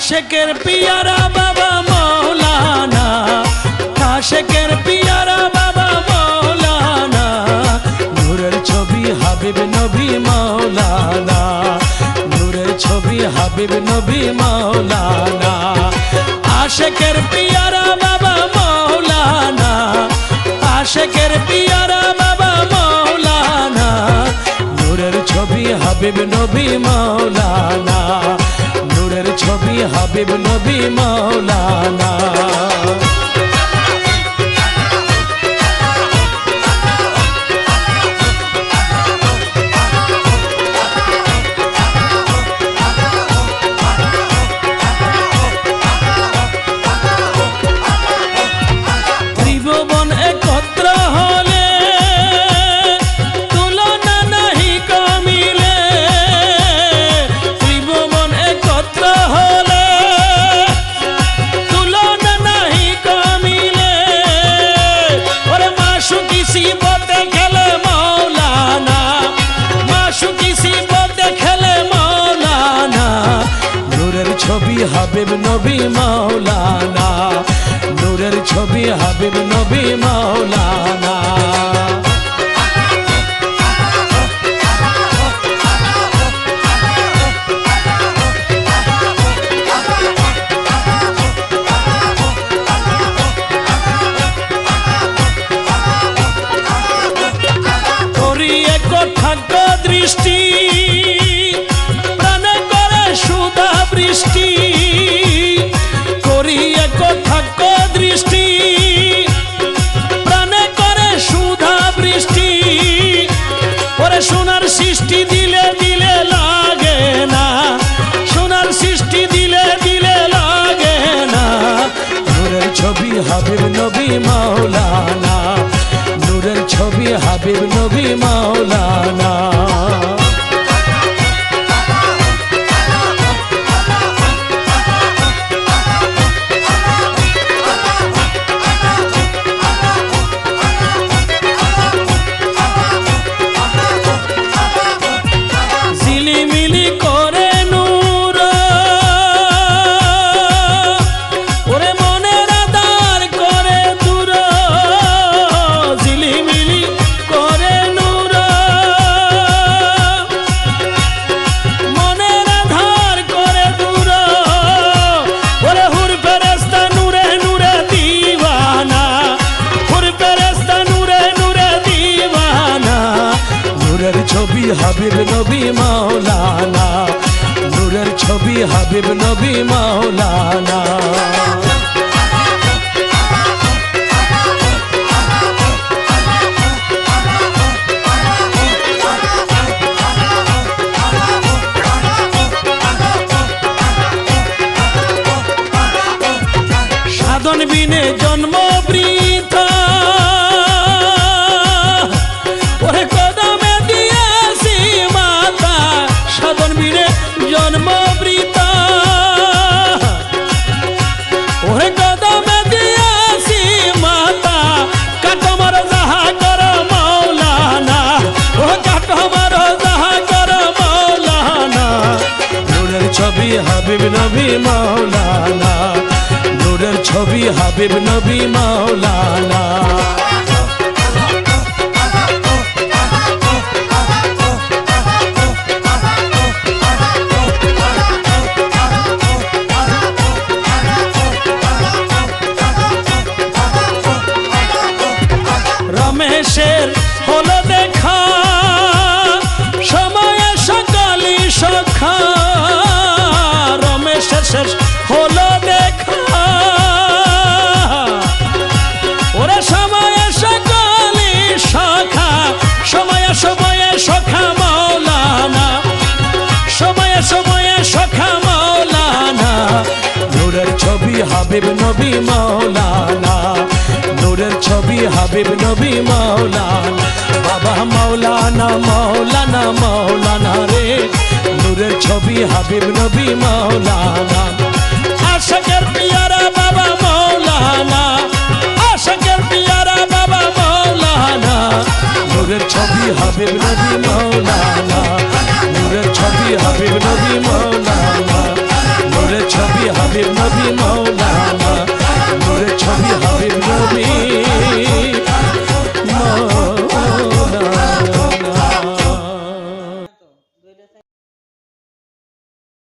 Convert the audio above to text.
আশেকের পিয়ারা বাবা মৌলানা, আশেকের পিয়ারা বাবা মৌলানা, নূরের ছবি হাবিব নবী মৌলানা, নূরের ছবি হাবিব নবী মৌলানা। আশেকের পিয়ারা বাবা মৌলানা, আশেকের পিয়ারা বাবা মৌলানা, নূরের ছবি হাবিব নবী মৌলানা, নূরের ছবি হাবিব নবী মৌলানা। ত্রিভুবন একত্র হলে তুলনা নাহি কমিলে, ত্রিভুবন একত্র হলে তুলনা নাহি কমিলে, ওরে মাসুকি সিবতে খেলে মৌলানা, মাসুকি সিবতে খেলে মৌলানা, নূরের ছবি হাবিব নবী মৌলানা, নূরের ছবি হাবিব নবী মৌলানা। করিয়ে কটাক্ষ দৃষ্টি, প্রাণে করে সুধা বৃষ্টি, করিয়ে কটাক্ষ দৃষ্টি, প্রাণে করে সুধা বৃষ্টি, ওরে সোনার সৃষ্টি দিলে দিলে লাগে না, সোনার সৃষ্টি দিলে দিলে লাগে না, নূরের ছবি হাবিব নবী মৌলানা, নূরের ছবি হাবিব নবী মৌলানা। ঝিলিমিলি করে নূর, ওরে মনের আধার করে দূর, ঝিলিমিলি করে নূর, মনের আধার করে দূর, ওরে হুর ফেরেশতা নূরে নূরে দিওয়ানা, হুর ফেরেশতা নূরে নূরে দিওয়ানা, নূরের ছবি হাবিব নবী মৌলানা, নূরের ছবি হাবিব নবী মৌলানা। সাধন বিনে জন্ম বৃথা, ওরে কদমে দিয়েছি মাতা, সাধন বিনে জন্ম বৃথা, ওরে কদমে দিয়েছি মাতা, কাটমার যাহা কর মৌলানা, ও কাটমার যাহা কর মৌলানা, নূরের ছবি হাবিব নবী মৌলানা, নূরের ছবি হাবিব নবী মৌলানা। রমেশের হলো দেখা সময়ে সকালি সখা, রমেশের শেষ হলো দেখা, ওরে সময়ে সকালি সখা, সময়ে সময়ে সখা মৌলানা, সময়ে সময়ে সখা মৌলানা, নূরের ছবি হাবিব নবী মৌলানা, নূরের ছবি হাবিব নবী মৌলানা। বাবা মৌলানা মৌলানা মৌলানা রে, নূরের ছবি হাবিব নবী মৌলানা। আশেকের পিয়ারা বাবা মৌলানা, আশেকের পিয়ারা বাবা মৌলানা, নূরের ছবি হাবিব নবী মৌলানা, নূরের ছবি হাবিব নবী মৌলানা, নূরের ছবি মৌলানা